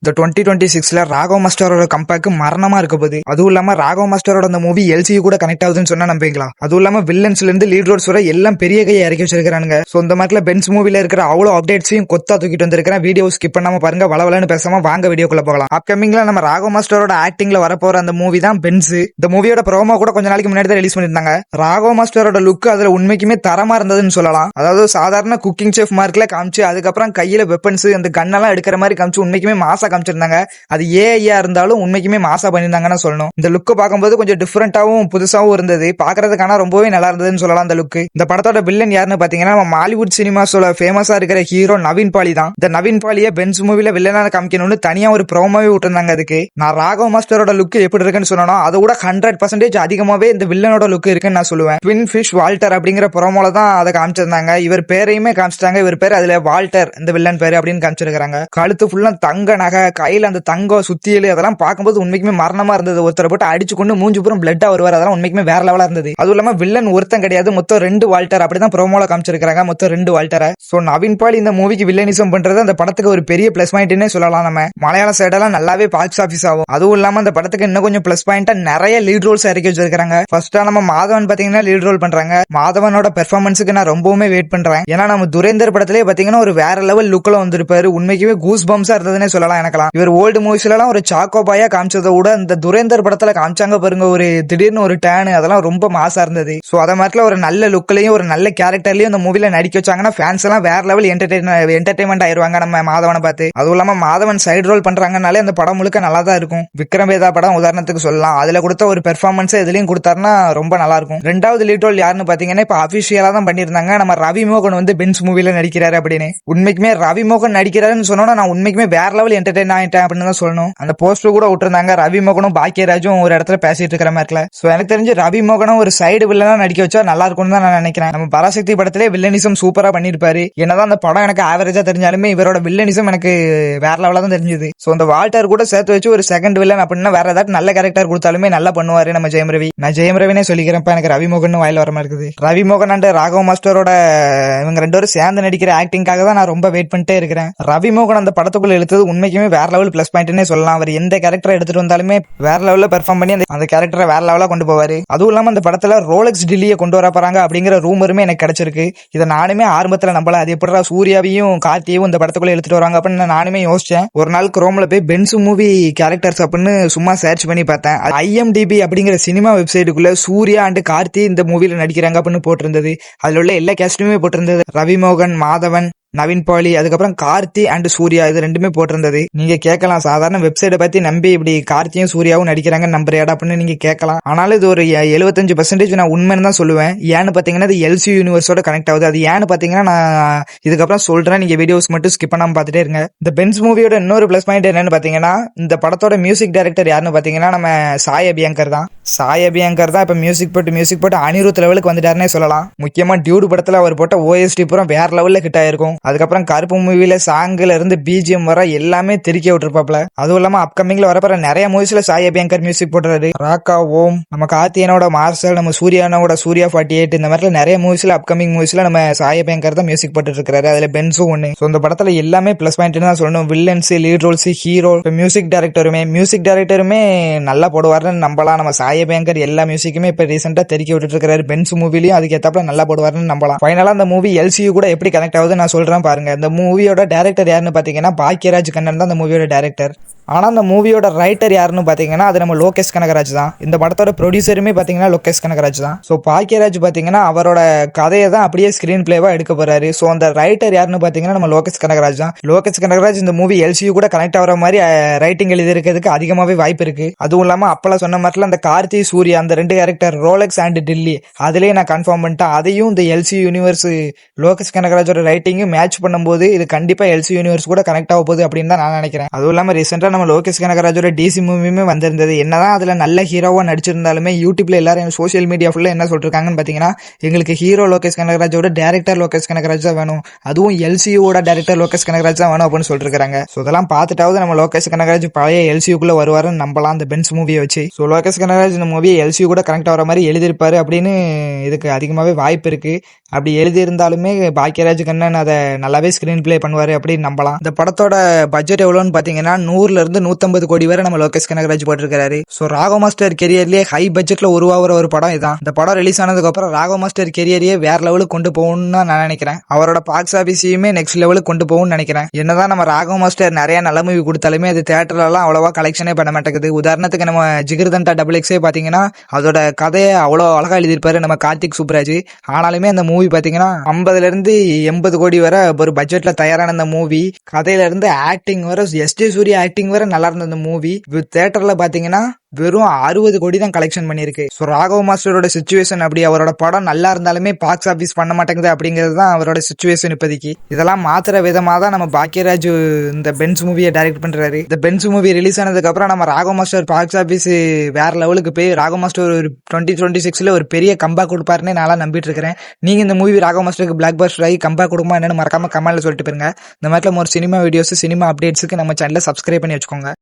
இந்த 2026ல ராகவ் மாஸ்டரோட கம்பேக் மரணமா இருக்க போகுது. அதுவும் இல்லாம ராகவ் மாஸ்டரோட அந்த மூவி எல்சியூ கூட கனெக்ட் ஆகுதுன்னு சொன்னா நம்பீங்களா? அதுவும் இல்லாம வில்லன்ஸ்ல இருந்து லீட் ரோல்ஸ் வரை எல்லாம் பெரிய கையை இறக்கி வச்சிருக்கானுங்க. சோ இந்த மாதிரி பென்ஸ் மூவில இருக்கிற அவ்வளவு அப்டேட்ஸையும் கொத்தா தூக்கிட்டு வந்திருக்கிறேன். வீடியோ ஸ்கிப் பண்ணாம பாருங்க. வளவலன்னு பேசாம வாங்க வீடியோக்குள்ள போகலாம். அப்கமிங்ல நம்ம ராகவ் மாஸ்டரோட ஆக்டிங்ல வரப்போற அந்த மூவி தான் பென்ஸ். இந்த மூவியோட ப்ரோமோ கூட கொஞ்ச நாளைக்கு முன்னாடி தான் ரிலீஸ் பண்ணிருந்தாங்க. ராகவ் மாஸ்டரோட லுக் அதுல உண்மைக்குமே தரமா இருந்ததுன்னு சொல்லலாம். அதாவது சாதாரண குக்கிங் செஃப் மார்க்ல காமிச்சு அதுக்கப்புறம் கையில வெப்பன்ஸ் அந்த கன்னெல்லாம் எடுக்கிற மாதிரி காமிச்சு உண்மைக்குமே மாசா காமிச்சிருந்தாங்க. அது ஏஐயா இருந்தாலும் உண்மைக்குமே மாசா பண்ணிருந்தாங்கன்னு சொல்லணும். இந்த லுக் பார்க்கும்போது கொஞ்சம் டிஃபரெண்டாவும் புதுசாவும் இருந்தது. பாக்குறதுக்கான ரொம்பவே நல்லா இருந்ததுன்னு சொல்லலாம். அந்த லுக். இந்த படத்தோட வில்லன் யாருன்னு பாத்தீங்கன்னா நம்ம மாலிவுட் சினிமாஸோட ஃபேமஸா இருக்கிற ஹீரோ நவீன் பாலி தான். இந்த நவீன் பாலியை பென்ஸ் மூவில வில்லனா காமிக்கணும்னு தனியா ஒரு ப்ரோமோவே விட்டுருந்தாங்க. அதுக்கு நான் ராகவ் மாஸ்டரோட லுக் எப்படி இருக்குன்னு சொன்னோம், அதோட 100% அதிகமாவே இந்த வில்லனோட லுக் இருக்குன்னு நான் சொல்லுவேன். ட்வின் ஃபிஷ் வால்டர் அப்படிங்கிற ப்ரோமோல தான் அதை காமிச்சிருந்தாங்க. இவர் பேரையுமே காமிச்சிட்டாங்க. இவர் பேர் அதுல வால்டர், இந்த வில்லன் பேரு அப்படின்னு காமிச்சிருக்காங்க. கழுத்து ஃபுல்லா தங்க நகை, கையில அந்த தங்கம் சுத்தியல், அதெல்லாம் பார்க்கும்போது உண்மைக்குமே மரணமா இருந்தது. ஒருத்தரை போட்டு அடிச்சு கொண்டு மூஞ்சி பூரம் பிளட்டா வருவார். அதெல்லாம் உண்மைக்குமே வேற லெவலா இருந்தது. அதுவும் இல்லாம வில்லன் ஒருத்தன் கிடையாது, மொத்தம் 2 வால்டர் அப்படிதான் ப்ரோமோல காமிச்சிருக்காங்க. மொத்தம் 2 வால்டரை. சோ நவீன் பாலி இந்த மூவிக்கு வில்லனிசம் பண்றது அந்த படத்துக்கு ஒரு பெரிய பிளஸ் பாயிண்ட்னே சொல்லலாம். நம்ம மலையாள சைடெல்லாம் நல்லாவே பாக்ஸ் ஆபீஸ் ஆகும். அதுவும் இல்லாம அந்த படத்துக்கு இன்னும் கொஞ்சம் பிளஸ் பாயிண்டா நிறைய லீட் ரோல்ஸ் இறக்கி வச்சிருக்காங்க. ஃபர்ஸ்டா நம்ம மாதவன் பாத்தீங்கன்னா லீட் ரோல் பண்றாங்க. மாதவனோட பெர்ஃபார்மன்ஸுக்கு நான் ரொம்பவுமே வெயிட் பண்றேன். ஏன்னா நம்ம துரேந்தர் படத்திலே பாத்தீங்கன்னா ஒரு வேற லெவல் லுக்ல வந்திருப்பாரு. உண்மைக்குமே கூஸ் பம்ஸா இருந்ததுன்னே சொல்லலாம். எனக்கலாம் இவர் ஓல்டு மூவிஸ்ல எல்லாம் ஒரு சாக்கோ பாயா காமிச்சதை விட இந்த துரேந்தர் படத்துல காமிச்சாங்க பாருங்க, ஒரு திடீர்னு ஒரு டேன், அதெல்லாம் ரொம்ப மாசா இருந்தது. சோ அத மாதிரி ஒரு நல்ல லுக்லயும் ஒரு நல்ல கேரக்டர்லயும் இந்த மூவில நடிக்க வச்சாங்கன்னா ஃபேன்ஸ் எல்லாம் வேற லெவல் என்டர்டைன்மெண்ட் ஆயிருவாங்க நம்ம மாதவனை பார்த்து. அதுவும் இல்லாம மாதவன் சைடு ரோல் பண்றாங்கனாலே அந்த படம் முழுக்க நல்லா தான் இருக்கும். விக்ரம் வேதா படம் உதாரணத்துக்கு சொல்லலாம். அதுல கொடுத்த ஒரு பெர்ஃபார்மன்ஸ் எதுலயும் கொடுத்தாருன்னா ரொம்ப நல்லா இருக்கும். ரெண்டாவது லீட் ரோல் யாருன்னு பாத்தீங்கன்னா இப்ப அபிஷியலா தான் பண்ணிருந்தாங்க. நம்ம ரவி மோகன் வந்து பென்ஸ் மூவில நடிக்கிறாரு அப்படின்னு. உண்மைக்குமே ரவி மோகன் நடிக்கிறாருன்னு சொன்னா நான் உண்மைக்குமே வேற லெவல் என்டர்டைன் ஆயிட்டேன் அப்படின்னு தான் சொல்லணும். அந்த போஸ்டர் கூட விட்டுருந்தாங்க. ரவி மோகனும் பாக்கியராஜும் ஒரு இடத்துல பேசிட்டு இருக்கிற மாதிரி. சோ எனக்கு தெரிஞ்சு ரவி மோகனும் ஒரு சைடு வில்லனா நடிக்க வச்சா நல்லா இருக்கும்னு தான் நான் நினைக்கிறேன். நம்ம பராசக்தி படத்திலே வில்லனிசம் சூப்பரா பண்ணிருப்பாரு. என்னதான் அந்த படம் எனக்கு ஆவரேஜா தெரிஞ்சாலுமே இவரோட வில்லனிசம் எனக்கு வேற லெவலா தான் தெரிஞ்சது. சோ அந்த வால்டர் கூட சேர்த்து வச்சு ஒரு செகண்ட் வில்லன் அப்படின்னா வேற ஏதாவது நல்ல கேரக்டர் கொடுத்தாலுமே நல்லா பண்ணுவாரு நம்ம ஜெயம் ரவி. நான் ஜெயம் ரவினே சொல்லிக்கிறேன். எனக்கு ரவி மோகன் வாயில வர மாதிரி இருக்குது. ரவி மோகன் அண்ட் ராகவ் மாஸ்டரோட இவங்க 2 பேரும் சேர்ந்து நடிக்கிற ஆக்டிங்காக தான் நான் ரொம்ப வெயிட் பண்ணிட்டே இருக்கிறேன். ரவி மோகன் அந்த படத்துக்குள்ள எடுத்தது உண்மைக்குமே வேற லெவல் பிளஸ் பாயிண்ட்னே சொல்லலாம். அவர் எந்த கேரக்டரை எடுத்துட்டு வந்தாலுமே வேற லெவல்ல பெர்ஃபார்ம் பண்ணி அந்த கேரக்டரை வேற லெவலா கொண்டு போவாரு. அதுவும் இல்லாம அந்த படத்துல ரோலெக்ஸ் டில்லியை கொண்டு வர போறாங்க அப்படிங்கிற ரூமருமே எனக்கு கிடைச்சிருக்கு. இதை நானுமே ஆரம்பத்துல நம்பல. அது எப்படா சூர்யாவையும் கார்த்தியையும் இந்த படத்துக்குள்ள எடுத்துட்டு வராங்க அப்படின்னு நானுமே யோசிச்சேன். ஒரு நாள் குரோம்ல போய் பென்ஸ் மூவி கேரக்டர்ஸ் அப்படின்னு சும்மா சர்ச் பண்ணி பார்த்தேன். IMDb அப்படிங்கிற சினிமா வெப்சைட்டுக்குள்ள சூர்யா அண்ட் கார்த்தி இந்த மூவில நடிக்கிறாங்க அப்படின்னு போட்டிருந்தது. அதுல உள்ள எல்லா கேஸ்டுமே போட்டிருந்தது. ரவி மோகன், மாதவன், நவீன் பாலி, அதுக்கப்புறம் கார்த்தி அண்ட் சூர்யா, இது 2மே போட்டிருந்தது. நீங்க கேட்கலாம் சாதாரண வெப்சைட்டை பத்தி நம்பி இப்படி கார்த்தியும் சூர்யாவும் நடிக்கிறாங்க நம்புறியாடா அப்படின்னு நீங்க கேட்கலாம். ஆனாலும் இது ஒரு 75% நான் உண்மைன்னு தான் சொல்லுவேன். ஏன்னு பாத்தீங்கன்னா இது எல்சி யூனிவர்ஸோட கனெக்ட் ஆகுது. அது ஏன்னு பாத்தீங்கன்னா நான் இதுக்கப்புறம் சொல்றேன். நீங்க வீடியோஸ் மட்டும் ஸ்கிப் பண்ணாம பாத்துட்டே இருங்க. இந்த பென்ஸ் மூவியோட இன்னொரு பிளஸ் பாயிண்ட் என்னன்னு பாத்தீங்கன்னா இந்த படத்தோட மியூசிக் டைரக்டர் யாருன்னு பாத்தீங்கன்னா நம்ம சாய் அபியங்கர் தான். சாய் அபியங்கர் தான் இப்ப மியூசிக் போட்டு அனிருத் லெவலுக்கு வந்துட்டாருன்னே சொல்லலாம். முக்கியமா டியூடு படத்துல அவர் போட்ட OST பூரா வேற லெவல்ல ஹிட் ஆயிருக்கும். அதுக்கப்புறம் கருப்பு மூவில சாங்ல இருந்து BGM வர எல்லாமே தெரிக்க விட்டுருப்பாப்ல. அதுவும் இல்லாம அப்கமிங்ல வரப்போற நிறைய மூவிஸ்ல சாய் அபியங்கர் மியூசிக் போட்டுறாரு. ராக்கா, ஓம், நம்ம கார்த்தியனோட மார்சல், நம்ம சூர்யானோட சூர்யா 48, இந்த மாதிரி நிறைய மூவிஸ்ல அப்கமிங் மூவிஸ்ல நம்ம சாய் அபியங்கர் தான் மியூசிக் போட்டு இருக்காரு. அதுல பென்ஸும் ஒண்ணு. சோ இந்த படத்துல எல்லாமே பிளஸ் பாயிண்ட் தான் சொல்லணும். Villains, lead roles, hero, music டைரக்டருமே நல்லா போடுவாருன்னு நம்பலாம். நம்ம சாய் அபியங்கர் எல்லா மியூசிக்குமே இப்ப ரீசெண்டா தெரிக்க விட்டுட்டு இருக்காரு. பென்ஸ் மூவிலையும் அதுக்கு ஏத்தாப்புல நல்லா போடுவாருன்னு நம்பலாம். ஃபைனலா அந்த மூவி LCU கூட எப்படி கனெக்ட் ஆகுது நான் சொல்றேன் பாருங்க. இந்த மூவியோட டைரக்டர் யாருன்னு பாத்தீங்கன்னா பாக்கியராஜ் கண்ணன் தான் இந்த மூவியோட டைரக்டர். ஆனா அந்த மூவியோட ரைட்டர் யாருன்னு பாத்தீங்கன்னா அது நம்ம லோகேஷ் கனகராஜ் தான். இந்த படத்தோட ப்ரொடியூசருமே பாத்தீங்கன்னா லோகேஷ் கனகராஜ் தான். சோ பாக்கியராஜ் பாத்தீங்கன்னா அவரோட கதையை தான் அப்படியே ஸ்கிரீன் பிளேவா எடுக்க போறாரு. சோ அந்த ரைட்டர் யாருன்னு பாத்தீங்கன்னா நம்ம லோகேஷ் கனகராஜ் தான். லோகேஷ் கனகராஜ் இந்த மூவி LCU கூட கனெக்ட் ஆகிற மாதிரி ரைட்டிங் எழுதி இருக்கிறதுக்கு அதிகமாவே வாய்ப்பு இருக்கு. அதுவும் இல்லாம அப்பெல்லாம் சொன்ன மாதிரி அந்த கார்த்தி, சூர்யா அந்த 2 கேரக்டர் ரோலெக்ஸ் அண்ட் டில்லி அதுலயே நான் கன்ஃபார்ம் பண்ணிட்டேன். அதையும் இந்த LCU யூனிவர்ஸ் லோகேஷ் கனகராஜோட ரைட்டிங்கும் மேட்ச் பண்ணும்போது இது கண்டிப்பா LCU யூனிவர்ஸ் கூட கனெக்ட் ஆக போகுது அப்படின்னு தான் நான் நினைக்கிறேன். அதுவும் இல்லாம ரீசெண்டா நம்ம லோகேஷ் கனகராஜோட டிசி மூவியுமே வந்திருந்தது. என்னதான் அதுல நல்ல ஹீரோவா நடிச்சிருந்தாலுமே யூடியூப்ல எல்லாரும் சோசியல் மீடியா ஃபுல்லா என்ன சொல்லிருக்காங்கன்னு பாத்தீங்கன்னா, எங்களுக்கு ஹீரோ லோகேஷ் கனகராஜோட டேரக்டர் லோகேஷ் கனகராஜ் தான் வேணும், அதுவும் எல்சியூட டேரக்டர் லோகேஷ் கனகராஜ் தான் வேணும் அப்படின்னு சொல்லிருக்காங்க. சோ இதெல்லாம் பார்த்துட்டாவது நம்ம லோகேஷ் கனகராஜ் பழைய எல்சியூக்குள்ள வருவாருன்னு நம்பலாம் அந்த பென்ஸ் மூவியை வச்சு. சோ லோகேஷ் கனகராஜ் இந்த மூவியை எல்சியூ கூட கனெக்ட் ஆகிற மாதிரி எழுதியிருப்பாரு அப்படின்னு இதுக்கு அதிகமாவே வாய்ப்பு இருக்கு. அப்படி எழுதி இருந்தாலுமே பாக்கியராஜ் கண்ணன் அதை நல்லாவே ஸ்கிரீன் பிளே பண்ணுவாரு அப்படின்னு நம்பலாம். இந்த படத்தோட பட்ஜெட் எவ்வளவுன்னு பாத்தீங்கன்னா 100 இருந்து 150 கோடி வரை நம்ம லோகேஷ் கனகராஜ் போட்டிருக்காரு. சோ ராகவ் மாஸ்டர் கெரியர்லயே ஹை பட்ஜெட்ல உருவாகிற ஒரு படம் இதான். இந்த படம் ரிலீஸ் ஆனதுக்கு அப்புறம் ராகவ் மாஸ்டர் கெரியரையே வேற லெவலுக்கு கொண்டு போகணும்னு நான் நினைக்கிறேன். அவரோட பாக்ஸ் ஆபீஸையுமே நெக்ஸ்ட் லெவலுக்கு கொண்டு போகும்னு நினைக்கிறேன். என்னதான் நம்ம ராகவ் மாஸ்டர் நிறைய நல்ல மூவி கொடுத்தாலுமே அது தியேட்டர்ல எல்லாம் அவ்வளவா கலெக்ஷனே பண்ண மாட்டேங்குது. உதாரணத்துக்கு நம்ம ஜிகிர்தண்டா XXXே பாத்தீங்கன்னா அதோட கதையை அவ்வளோ அழகா எழுதியிருப்பாரு நம்ம கார்த்திக் சுப்ராஜ். ஆனாலுமே அந்த மூவி பாத்தீங்கன்னா 50 இருந்து 80 கோடி வரை ஒரு பட்ஜெட்ல தயாரான இந்த மூவி, கதையில இருந்து ஆக்டிங் வர எஸ்ஜே சூர்யா ஆக்டிங் வர நல்லா இருந்த இந்த மூவி தியேட்டர்ல பாத்தீங்கன்னா வெறும் 60 கோடி தான் கலெக்ஷன் பண்ணிருக்கு. சோ ராகவ் மாஸ்டரோட சிச்சுவேஷன் அப்படி. அவரோட படம் நல்லா இருந்தாலுமே பாக்ஸ் ஆபீஸ் பண்ண மாட்டேங்குது அப்படிங்கிறது தான் அவரோட சிச்சுவேஷன் இப்போதைக்கு. இதெல்லாம் மாத்திர விதமா தான் நம்ம பாக்கியராஜ் இந்த பென்ஸ் மூவியை டைரக்ட் பண்றாரு. இந்த பென்ஸ் மூவி ரிலீஸ் ஆனதுக்கு அப்புறம் நம்ம ராகவ் மாஸ்டர் பாக்ஸ் ஆபீஸ் வேற லெவலுக்கு போய் ராகவ் மாஸ்டர் ஒரு 2026ல ஒரு பெரிய கம்பேக் கொடுப்பாருன்னு நான் நம்பிட்டு இருக்கிறேன். நீங்க இந்த மூவி ராகவ் மாஸ்டருக்கு பிளாக் பஸ்டர் ஆகி கம்பேக் கொடுக்குமா என்னன்னு மறக்காம கமெண்ட்ல சொல்லிட்டு போயிருங்க. இந்த மாதிரி ஒரு சினிமா வீடியோஸ் சினிமா அப்டேட்ஸுக்கு நம்ம சேனலை சப்ஸ்கிரைப் பண்ணி வச்சுக்கோங்க.